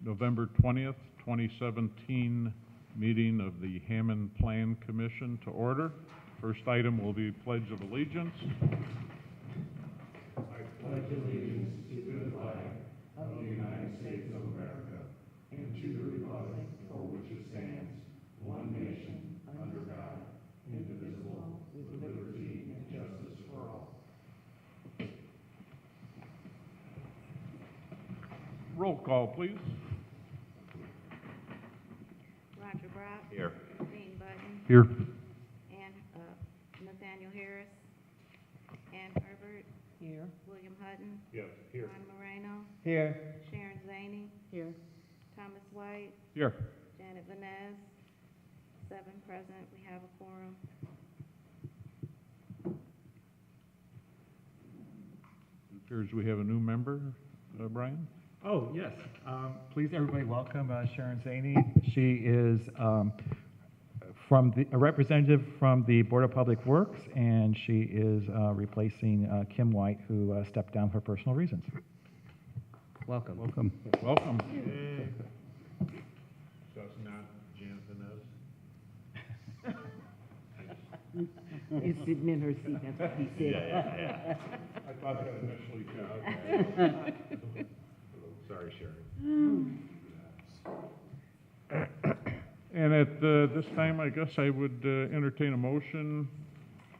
November 20th, 2017 meeting of the Hammond Plan Commission to order. First item will be Pledge of Allegiance. I pledge allegiance to the flag of the United States of America and to the republic for which it stands, one nation, under God, indivisible, with liberty and justice for all. Roll call, please. Roger Brock. Here. Dean Button. Here. And Nathaniel Harris. Ann Herbert. Here. William Hutton. Yes, here. Juan Moreno. Here. Sharon Zaney. Here. Thomas White. Here. Janet Vanez. 7 present. We have a quorum. It appears we have a new member, Brian. Oh, yes. Please, everybody, welcome Sharon Zaney. She is a representative from the Board of Public Works, and she is replacing Kim White, who stepped down for personal reasons. Welcome. Welcome. Welcome. So it's not Janet Vanez? He's sitting in her seat, that's what he said. I thought that initially too. Sorry, Sharon. And at this time, I guess I would entertain a motion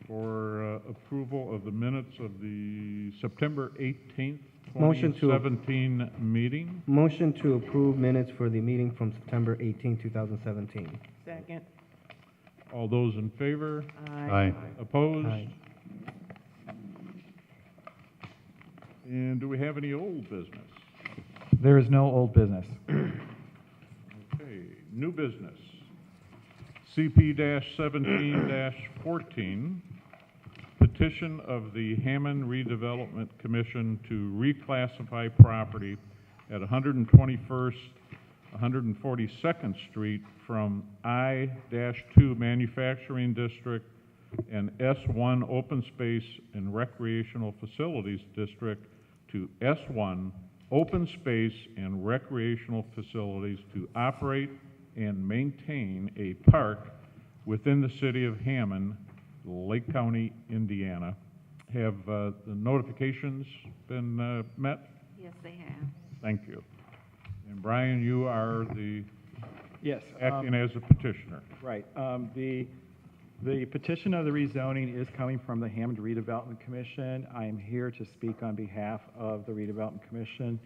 for approval of the minutes of the September 18th, Motion to- 2017 meeting. Motion to approve minutes for the meeting from September 18, 2017. Second. All those in favor? Aye. Opposed? Aye. And do we have any old business? There is no old business. Okay, new business. CP-17-14, petition of the Hammond Redevelopment Commission to reclassify property at 121st, 142nd Street from I-2 Manufacturing District and S1 Open Space and Recreational Facilities District to S1 Open Space and Recreational Facilities to operate and maintain a park within the city of Hammond, Lake County, Indiana. Have the notifications been met? Yes, they have. Thank you. And Brian, you are the Yes. acting as a petitioner. Right. The petition of the rezoning is coming from the Hammond Redevelopment Commission. I am here to speak on behalf of the Redevelopment Commission.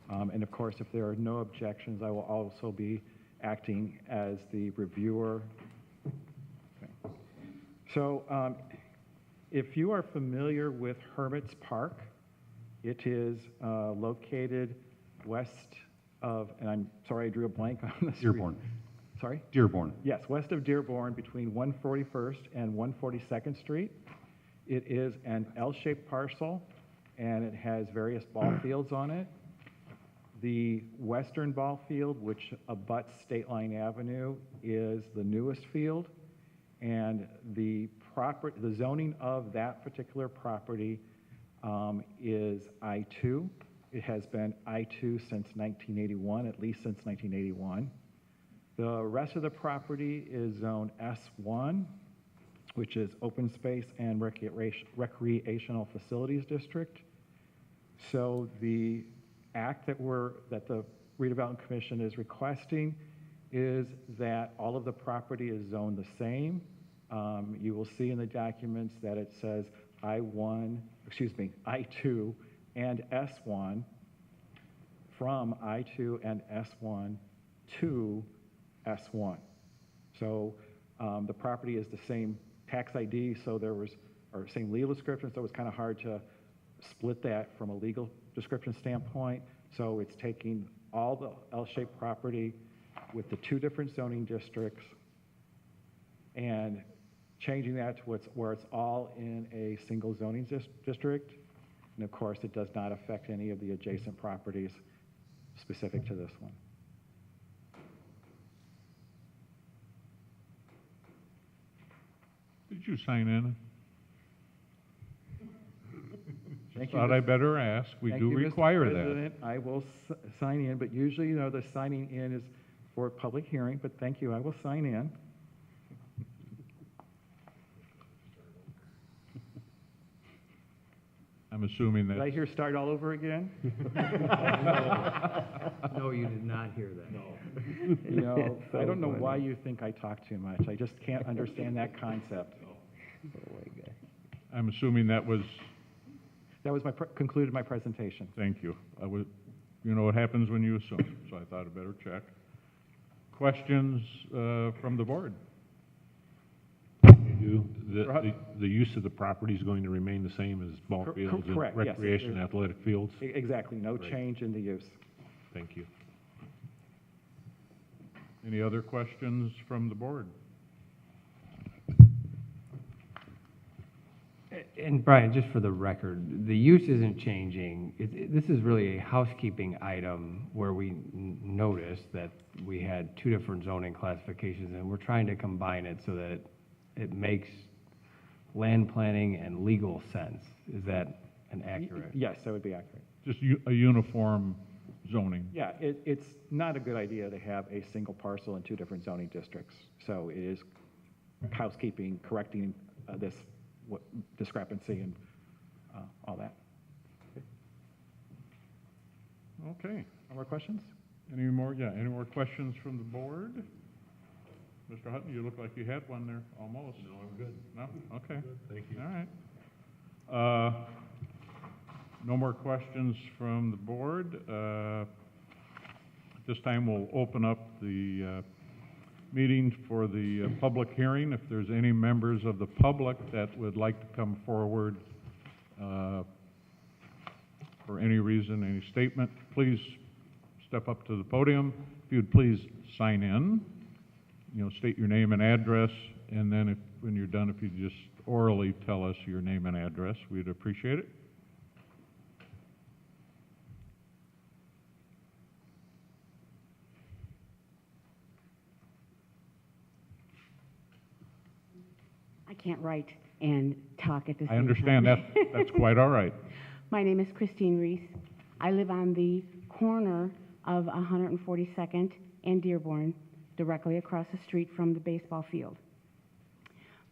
And of course, if there are no objections, I will also be acting as the reviewer. Okay. So if you are familiar with Hermit's Park, it is located west of, and I'm sorry I drew a blank on the street. Dearborn. Sorry? Dearborn. Yes, west of Dearborn between 141st and 142nd Street. It is an L-shaped parcel, and it has various ball fields on it. The western ball field, which abuts State Line Avenue, is the newest field, and the zoning of that particular property is I-2. It has been I-2 since 1981, at least since 1981. The rest of the property is zone S1, which is Open Space and Recreational Facilities District. So the act that the Redevelopment Commission is requesting is that all of the property is zoned the same. You will see in the documents that it says I2 and S1, from I2 and S1 to S1. So the property is the same tax ID, so or same legal description, so it's kind of hard to split that from a legal description standpoint. So it's taking all the L-shaped property with the 2 different zoning districts and changing that to where it's all in a single zoning district. And of course, it does not affect any of the adjacent properties specific to this one. Did you sign in? Thank you, Thought I Mr. better ask. We Thank do you, Mr. require that. President. I will sign in, but usually, the signing in is for a public hearing, but thank you, I will sign in. I'm assuming Did I that's, hear start all over again? No, you did not hear that. No. You know, It's so I don't know funny. why you think I talk too much. I just can't understand that concept. Oh, my God. I'm assuming that was, That was concluded my presentation. thank you. I was, you know what happens when you assume, so I thought I'd better check. Questions from the board? The use of the property is going to remain the same as ball fields and Correct, yes. recreation and athletic fields? Exactly, no Great. change in the use. Thank you. Any other questions from the board? And Brian, just for the record, the use isn't changing. This is really a housekeeping item where we noticed that we had two different zoning classifications, and we're trying to combine it so that it makes land planning and legal sense. Is that an accurate? Yes, that would be accurate. Just a uniform zoning. Yeah, it's not a good idea to have a single parcel in two different zoning districts. So it is housekeeping, correcting this discrepancy and all that. Okay. No more questions? Any more questions from the board? Mr. Hutton, you look like you had one there, almost. No, I'm good. No? Okay. Thank you. All right. No more questions from the board. At this time, we'll open up the meeting for the public hearing. If there's any members of the public that would like to come forward for any reason, any statement, please step up to the podium. If you'd please sign in, state your name and address, and then when you're done, if you just orally tell us your name and address, we'd appreciate it. I can't write and talk at the same time. I understand that. That's quite all right. My name is Christine Reese. I live on the corner of 142nd and Dearborn, directly across the street from the baseball field.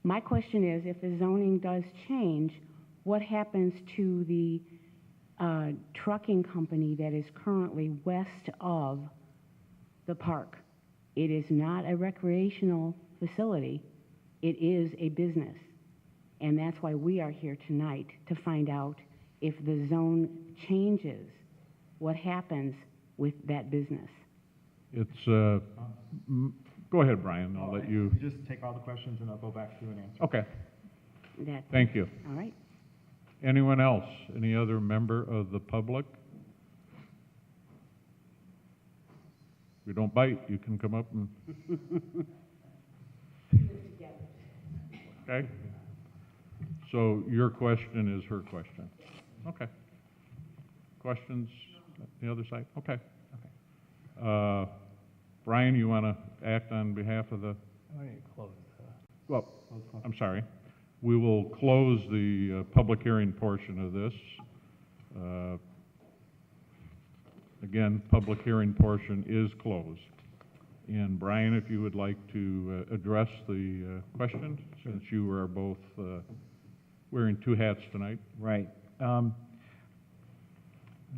My question is, if the zoning does change, what happens to the trucking company that is currently west of the park? It is not a recreational facility. It is a business. And that's why we are here tonight, to find out if the zone changes, what happens with that business. It's, go ahead, Brian, I'll let you. Just take all the questions and I'll go back through and answer. Okay, That, thank you. all right. Anyone else? Any other member of the public? If you don't bite, you can come up and. Okay? So your question is her question. Okay. Questions? The other side? Okay. Brian, you want to act on behalf of the? Well, I'm sorry. We will close the public hearing portion of this. Again, public hearing portion is closed. And Brian, if you would like to address the question, since you are both wearing two hats tonight. Right.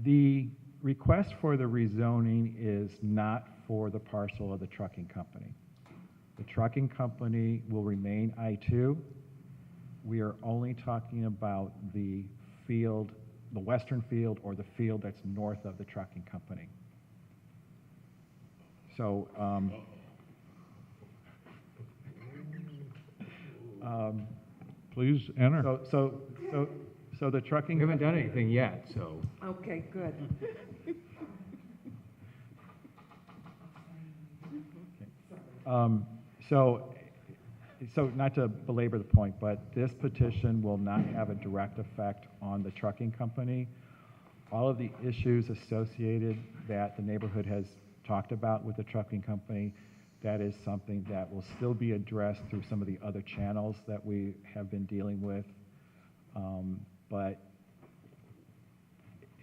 The request for the rezoning is not for the parcel of the trucking company. The trucking company will remain I-2. We are only talking about the field, the western field, or the field that's north of the trucking company. So, Please enter. so the trucking. We haven't done anything yet, so. Okay, good. So not to belabor the point, but this petition will not have a direct effect on the trucking company. All of the issues associated that the neighborhood has talked about with the trucking company, that is something that will still be addressed through some of the other channels that we have been dealing with. But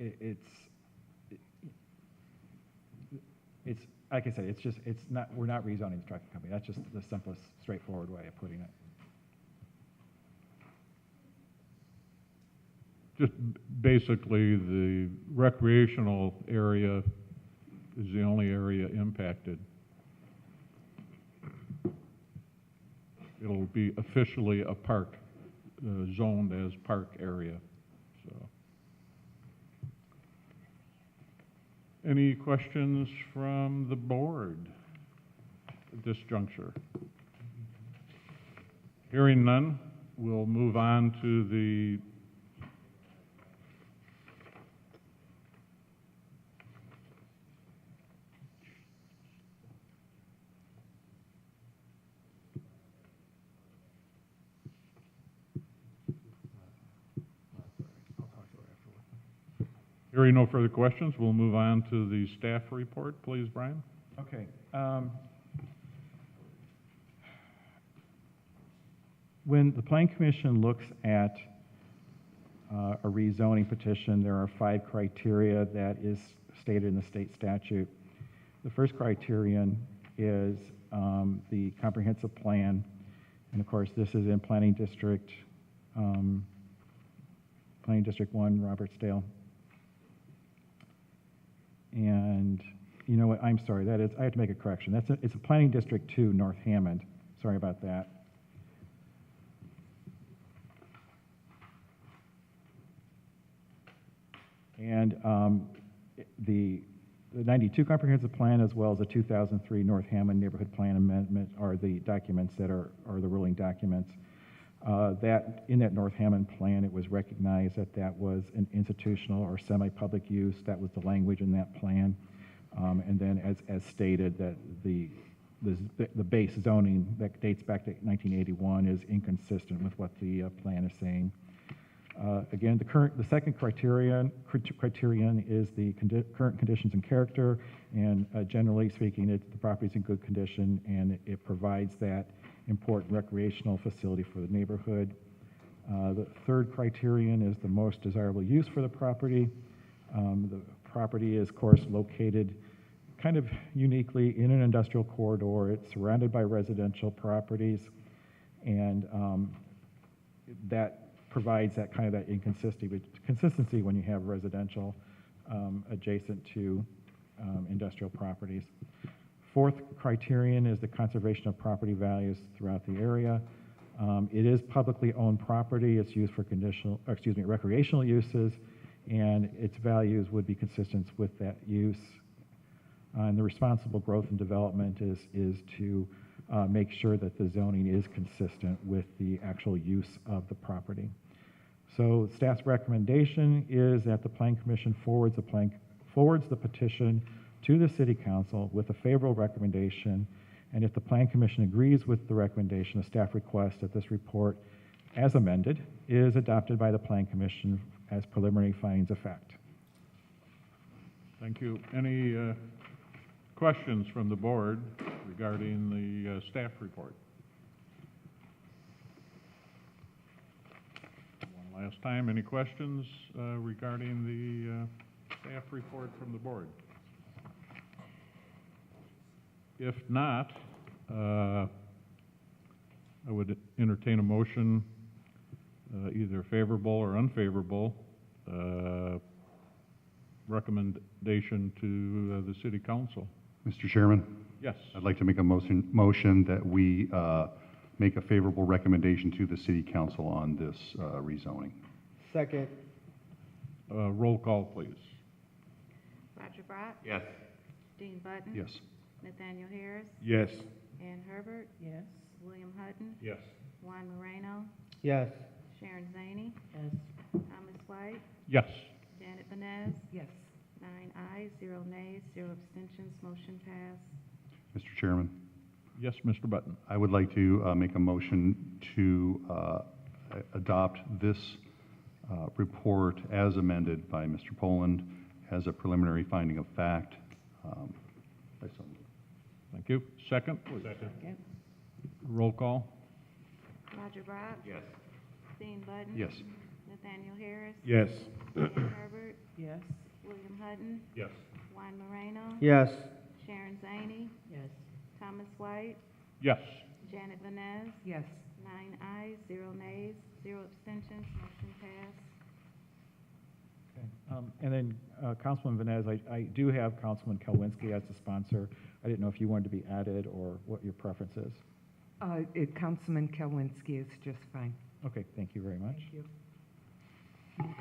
it's, like I said, it's not, we're not rezoning the trucking company. That's just the simplest, straightforward way of putting it. Just basically, the recreational area is the only area impacted. It'll be officially a park, zoned as park area, so. Any questions from the board at this juncture? Hearing none, we'll move on to the Hearing no further questions, we'll move on to the staff report. Please, Brian. Okay. When the Plan Commission looks at a rezoning petition, there are 5 criteria that is stated in the state statute. The first criterion is the comprehensive plan, and of course, this is in Planning District 1, Robertsdale. And you know what, I'm sorry, I have to make a correction. It's a Planning District 2, North Hammond. Sorry about that. And the 92 comprehensive plan, as well as the 2003 North Hammond neighborhood plan amendment, are the documents that are the ruling documents. That in that North Hammond plan, it was recognized that that was an institutional or semi-public use. That was the language in that plan. And then as stated, that the base zoning that dates back to 1981 is inconsistent with what the plan is saying. Again, the second criterion is the current conditions and character, and generally speaking, the property is in good condition, and it provides that important recreational facility for the neighborhood. The third criterion is the most desirable use for the property. The property is, of course, located kind of uniquely in an industrial corridor. It's surrounded by residential properties, and that provides that kind of that consistency when you have residential adjacent to industrial properties. Fourth criterion is the conservation of property values throughout the area. It is publicly owned property. It's used for recreational uses, and its values would be consistent with that use. And the responsible growth and development is to make sure that the zoning is consistent with the actual use of the property. So staff's recommendation is that the Plan Commission forwards the petition to the City Council with a favorable recommendation, and if the Plan Commission agrees with the recommendation, a staff requests that this report, as amended, is adopted by the Plan Commission as preliminary findings of fact. Thank you. Any questions from the board regarding the staff report? One last time, any questions regarding the staff report from the board? If not, I would entertain a motion, either favorable or unfavorable, recommendation to the City Council. Mr. Chairman? Yes. I'd like to make a motion that we make a favorable recommendation to the City Council on this rezoning. Second. Roll call, please. Roger Brock, Yes. Dean Button. Yes. Nathaniel Harris, Yes. Ann Herbert, Yes. William Hutton, Yes. Juan Moreno, Yes. Sharon Zaney, Yes. Thomas White, Yes. Janet Banez, Yes. 9 ayes, 0 nays, 0 abstentions, motion passed. Mr. Chairman? Yes, Mr. Button. I would like to make a motion to adopt this report as amended by Mr. Poland as a preliminary finding of fact. Thank you. Second, please. Second. Roll call. Roger Brock, Yes. Dean Button. Yes. Nathaniel Harris. Yes. Dan Herbert. Yes. William Hutton. Yes. Juan Moreno. Yes. Sharon Zaney. Yes. Thomas White. Yes. Janet Vanez. Yes. 9 ayes, 0 nays, 0 abstentions, motion passed. Okay. And then, Councilman Venez, I do have Councilman Kalwinski as the sponsor. I didn't know if you wanted to be added or what your preference is. Councilman Kalwinski is just fine. Okay, thank you very much. Thank you.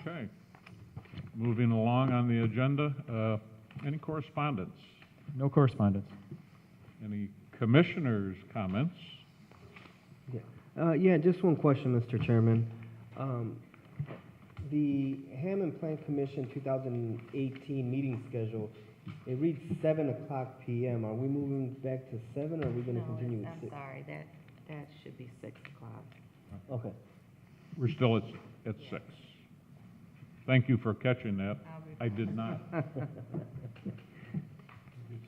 Okay. Moving along on the agenda, any correspondence? No correspondence. Any commissioners' comments? Yeah, just one question, Mr. Chairman. The Hammond Plan Commission 2018 meeting schedule, it reads 7:00 p.m. Are we moving back to 7, or are we going to continue with 6? I'm sorry, that should be 6 o'clock. Okay. We're still at 6. Thank you for catching that. I did not.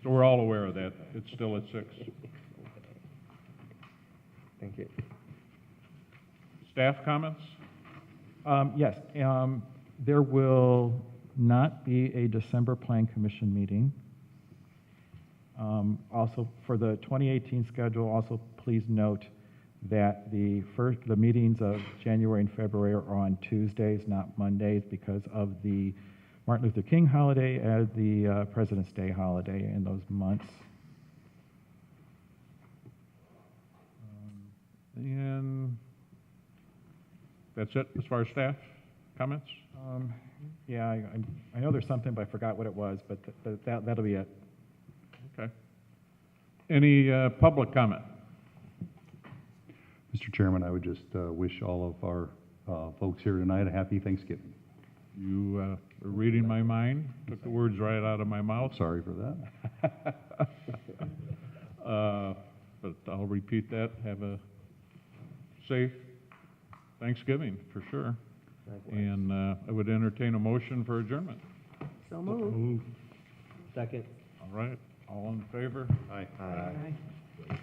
So we're all aware of that. It's still at 6. Thank you. Staff comments? Yes, there will not be a December Plan Commission meeting. Also, for the 2018 schedule, also please note that the meetings of January and February are on Tuesdays, not Mondays, because of the Martin Luther King holiday and the President's Day holiday in those months. And that's it as far as staff comments? Yeah, I know there's something, but I forgot what it was, but that'll be it. Okay. Any public comment? Mr. Chairman, I would just wish all of our folks here tonight a happy Thanksgiving. You are reading my mind, took the words right out of my mouth. Sorry for that. But I'll repeat that. Have a safe Thanksgiving, for sure. Likewise. And I would entertain a motion for adjournment. So moved. Second. All right, all in favor? Aye. Aye. Aye.